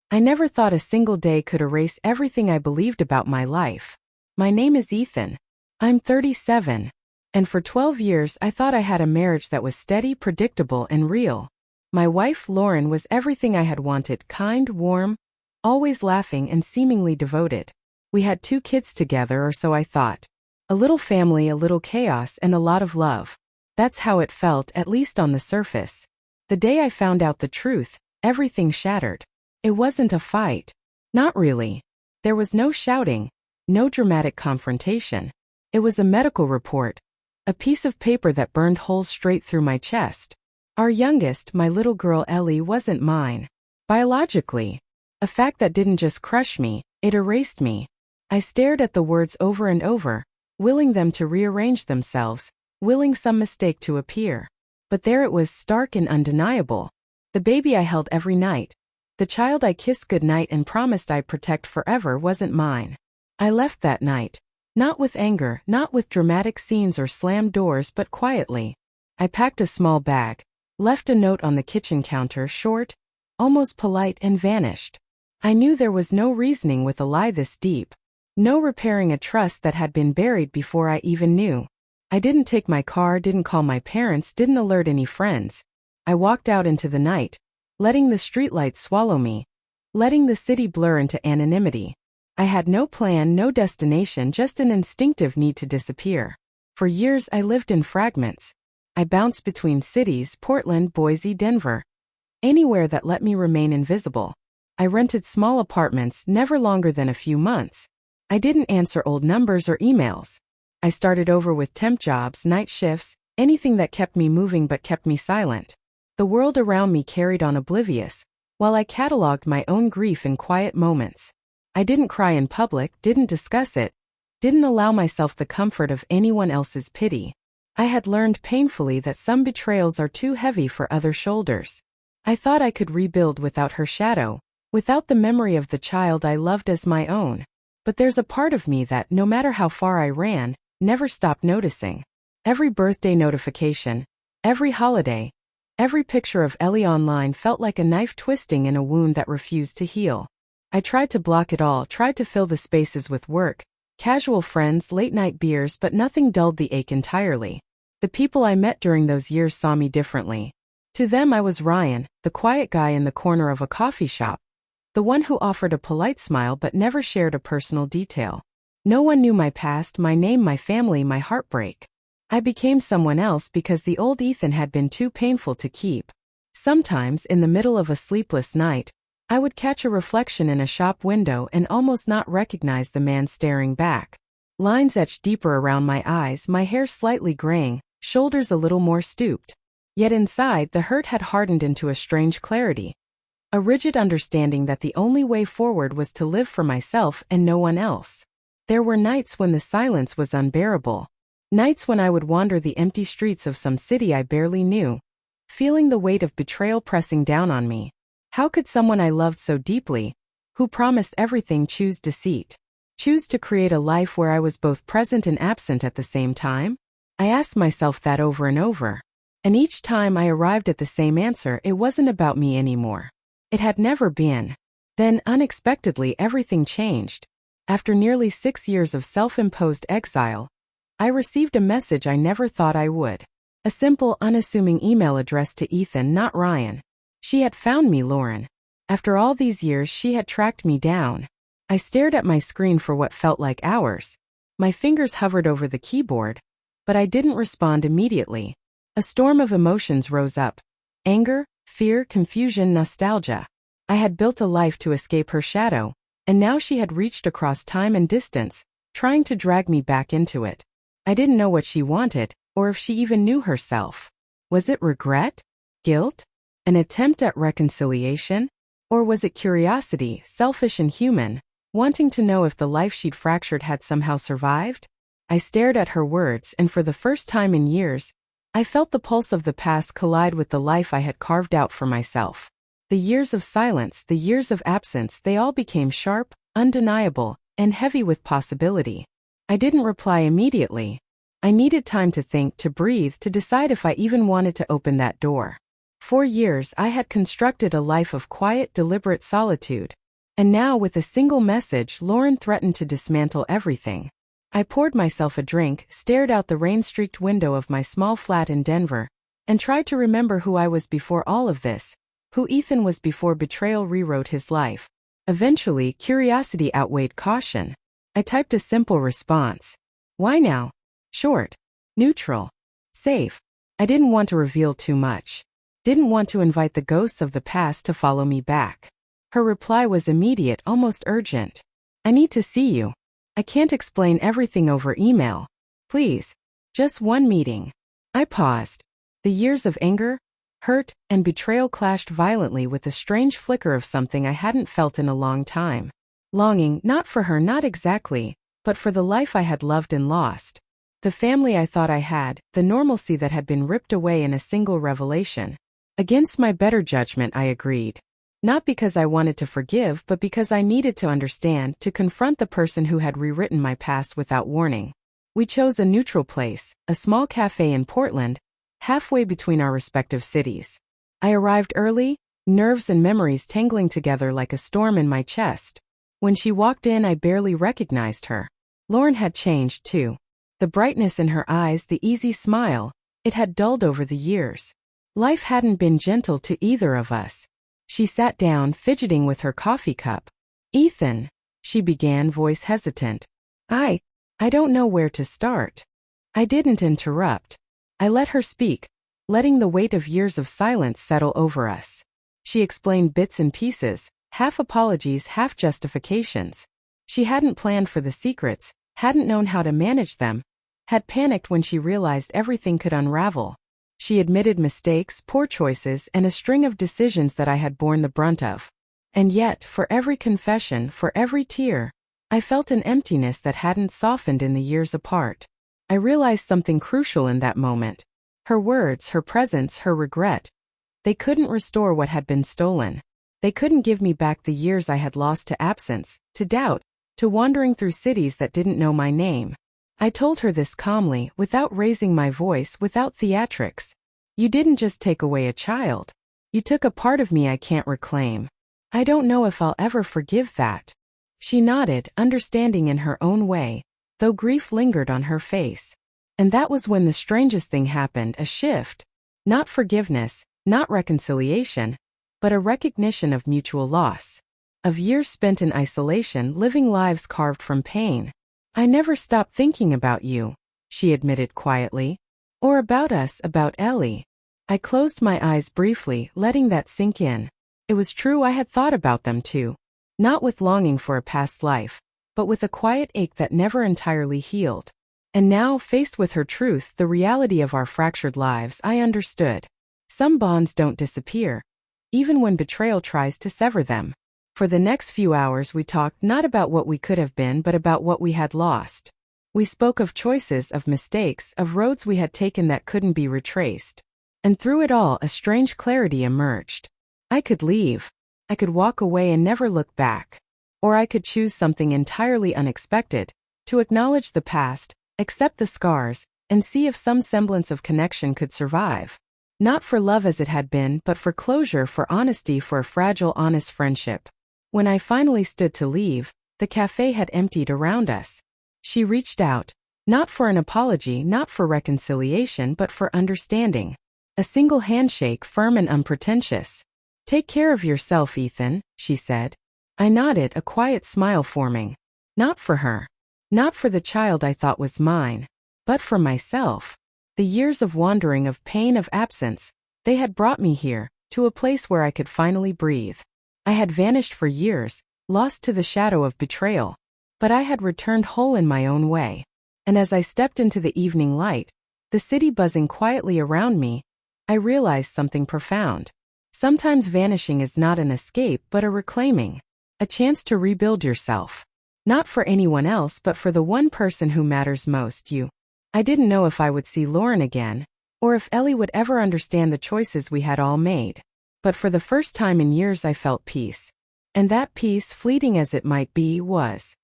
I never thought a single day could erase everything I believed about my life. My name is Ethan. I'm 37. And for 12 years I thought I had a marriage that was steady, predictable, and real. My wife, Lauren, was everything I had wanted: kind, warm, always laughing, and seemingly devoted. We had 2 kids together, or so I thought. A little family, a little chaos, and a lot of love. That's how it felt, at least on the surface. The day I found out the truth, everything shattered. It wasn't a fight. Not really. There was no shouting, no dramatic confrontation. It was a medical report. A piece of paper that burned holes straight through my chest. Our youngest, my little girl Ellie, wasn't mine. Biologically. A fact that didn't just crush me, it erased me. I stared at the words over and over, willing them to rearrange themselves, willing some mistake to appear. But there it was, stark and undeniable. The baby I held every night, the child I kissed goodnight and promised I'd protect forever, wasn't mine. I left that night. Not with anger, not with dramatic scenes or slammed doors, but quietly. I packed a small bag, left a note on the kitchen counter, short, almost polite, and vanished. I knew there was no reasoning with a lie this deep. No repairing a trust that had been buried before I even knew. I didn't take my car, didn't call my parents, didn't alert any friends. I walked out into the night, letting the streetlights swallow me, letting the city blur into anonymity. I had no plan, no destination, just an instinctive need to disappear. For years I lived in fragments. I bounced between cities: Portland, Boise, Denver. Anywhere that let me remain invisible. I rented small apartments, never longer than a few months. I didn't answer old numbers or emails. I started over with temp jobs, night shifts, anything that kept me moving but kept me silent. The world around me carried on oblivious, while I cataloged my own grief in quiet moments. I didn't cry in public, didn't discuss it, didn't allow myself the comfort of anyone else's pity. I had learned painfully that some betrayals are too heavy for other shoulders. I thought I could rebuild without her shadow, without the memory of the child I loved as my own. But there's a part of me that, no matter how far I ran, never stopped noticing. Every birthday notification, every holiday, every picture of Ellie online felt like a knife twisting in a wound that refused to heal. I tried to block it all, tried to fill the spaces with work, casual friends, late-night beers, but nothing dulled the ache entirely. The people I met during those years saw me differently. To them I was Ryan, the quiet guy in the corner of a coffee shop, the one who offered a polite smile but never shared a personal detail. No one knew my past, my name, my family, my heartbreak. I became someone else because the old Ethan had been too painful to keep. Sometimes, in the middle of a sleepless night, I would catch a reflection in a shop window and almost not recognize the man staring back. Lines etched deeper around my eyes, my hair slightly graying, shoulders a little more stooped. Yet inside, the hurt had hardened into a strange clarity. A rigid understanding that the only way forward was to live for myself and no one else. There were nights when the silence was unbearable. Nights when I would wander the empty streets of some city I barely knew, feeling the weight of betrayal pressing down on me. How could someone I loved so deeply, who promised everything, choose deceit? Choose to create a life where I was both present and absent at the same time? I asked myself that over and over. And each time I arrived at the same answer: it wasn't about me anymore. It had never been. Then, unexpectedly, everything changed. After nearly 6 years of self-imposed exile, I received a message I never thought I would. A simple, unassuming email addressed to Ethan, not Ryan. She had found me, Lauren. After all these years, she had tracked me down. I stared at my screen for what felt like hours. My fingers hovered over the keyboard, but I didn't respond immediately. A storm of emotions rose up. Anger, fear, confusion, nostalgia. I had built a life to escape her shadow, and now she had reached across time and distance, trying to drag me back into it. I didn't know what she wanted, or if she even knew herself. Was it regret? Guilt? An attempt at reconciliation? Or was it curiosity, selfish and human, wanting to know if the life she'd fractured had somehow survived? I stared at her words, and for the first time in years, I felt the pulse of the past collide with the life I had carved out for myself. The years of silence, the years of absence, they all became sharp, undeniable, and heavy with possibility. I didn't reply immediately. I needed time to think, to breathe, to decide if I even wanted to open that door. For years I had constructed a life of quiet, deliberate solitude. And now with a single message, Lauren threatened to dismantle everything. I poured myself a drink, stared out the rain-streaked window of my small flat in Denver, and tried to remember who I was before all of this, who Ethan was before betrayal rewrote his life. Eventually, curiosity outweighed caution. I typed a simple response. Why now? Short. Neutral. Safe. I didn't want to reveal too much. Didn't want to invite the ghosts of the past to follow me back. Her reply was immediate, almost urgent. I need to see you. I can't explain everything over email. Please. Just one meeting. I paused. The years of anger, hurt, and betrayal clashed violently with a strange flicker of something I hadn't felt in a long time. Longing, not for her, not exactly, but for the life I had loved and lost. The family I thought I had, the normalcy that had been ripped away in a single revelation. Against my better judgment, I agreed. Not because I wanted to forgive, but because I needed to understand, to confront the person who had rewritten my past without warning. We chose a neutral place, a small cafe in Portland, halfway between our respective cities. I arrived early, nerves and memories tangling together like a storm in my chest. When she walked in, I barely recognized her. Lauren had changed too. The brightness in her eyes, the easy smile, it had dulled over the years. Life hadn't been gentle to either of us. She sat down, fidgeting with her coffee cup. Ethan, she began, voice hesitant. I don't know where to start. I didn't interrupt. I let her speak, letting the weight of years of silence settle over us. She explained bits and pieces, half apologies, half justifications. She hadn't planned for the secrets, hadn't known how to manage them, had panicked when she realized everything could unravel. She admitted mistakes, poor choices, and a string of decisions that I had borne the brunt of. And yet, for every confession, for every tear, I felt an emptiness that hadn't softened in the years apart. I realized something crucial in that moment. Her words, her presence, her regret. They couldn't restore what had been stolen. They couldn't give me back the years I had lost to absence, to doubt, to wandering through cities that didn't know my name. I told her this calmly, without raising my voice, without theatrics. You didn't just take away a child. You took a part of me I can't reclaim. I don't know if I'll ever forgive that. She nodded, understanding in her own way, though grief lingered on her face. And that was when the strangest thing happened, a shift. Not forgiveness, not reconciliation, but a recognition of mutual loss. Of years spent in isolation, living lives carved from pain. I never stopped thinking about you, she admitted quietly. Or about us, about Ellie. I closed my eyes briefly, letting that sink in. It was true, I had thought about them too. Not with longing for a past life, but with a quiet ache that never entirely healed. And now, faced with her truth, the reality of our fractured lives, I understood. Some bonds don't disappear, even when betrayal tries to sever them. For the next few hours we talked not about what we could have been but about what we had lost. We spoke of choices, of mistakes, of roads we had taken that couldn't be retraced. And through it all a strange clarity emerged. I could leave. I could walk away and never look back. Or I could choose something entirely unexpected, to acknowledge the past, accept the scars, and see if some semblance of connection could survive. Not for love as it had been, but for closure, for honesty, for a fragile, honest friendship. When I finally stood to leave, the cafe had emptied around us. She reached out, not for an apology, not for reconciliation, but for understanding. A single handshake, firm and unpretentious. Take care of yourself, Ethan, she said. I nodded, a quiet smile forming. Not for her. Not for the child I thought was mine. But for myself. The years of wandering, of pain, of absence, they had brought me here, to a place where I could finally breathe. I had vanished for years, lost to the shadow of betrayal. But I had returned whole in my own way. And as I stepped into the evening light, the city buzzing quietly around me, I realized something profound. Sometimes vanishing is not an escape but a reclaiming. A chance to rebuild yourself. Not for anyone else but for the one person who matters most, you. I didn't know if I would see Lauren again, or if Ellie would ever understand the choices we had all made. But for the first time in years I felt peace. And that peace, fleeting as it might be, was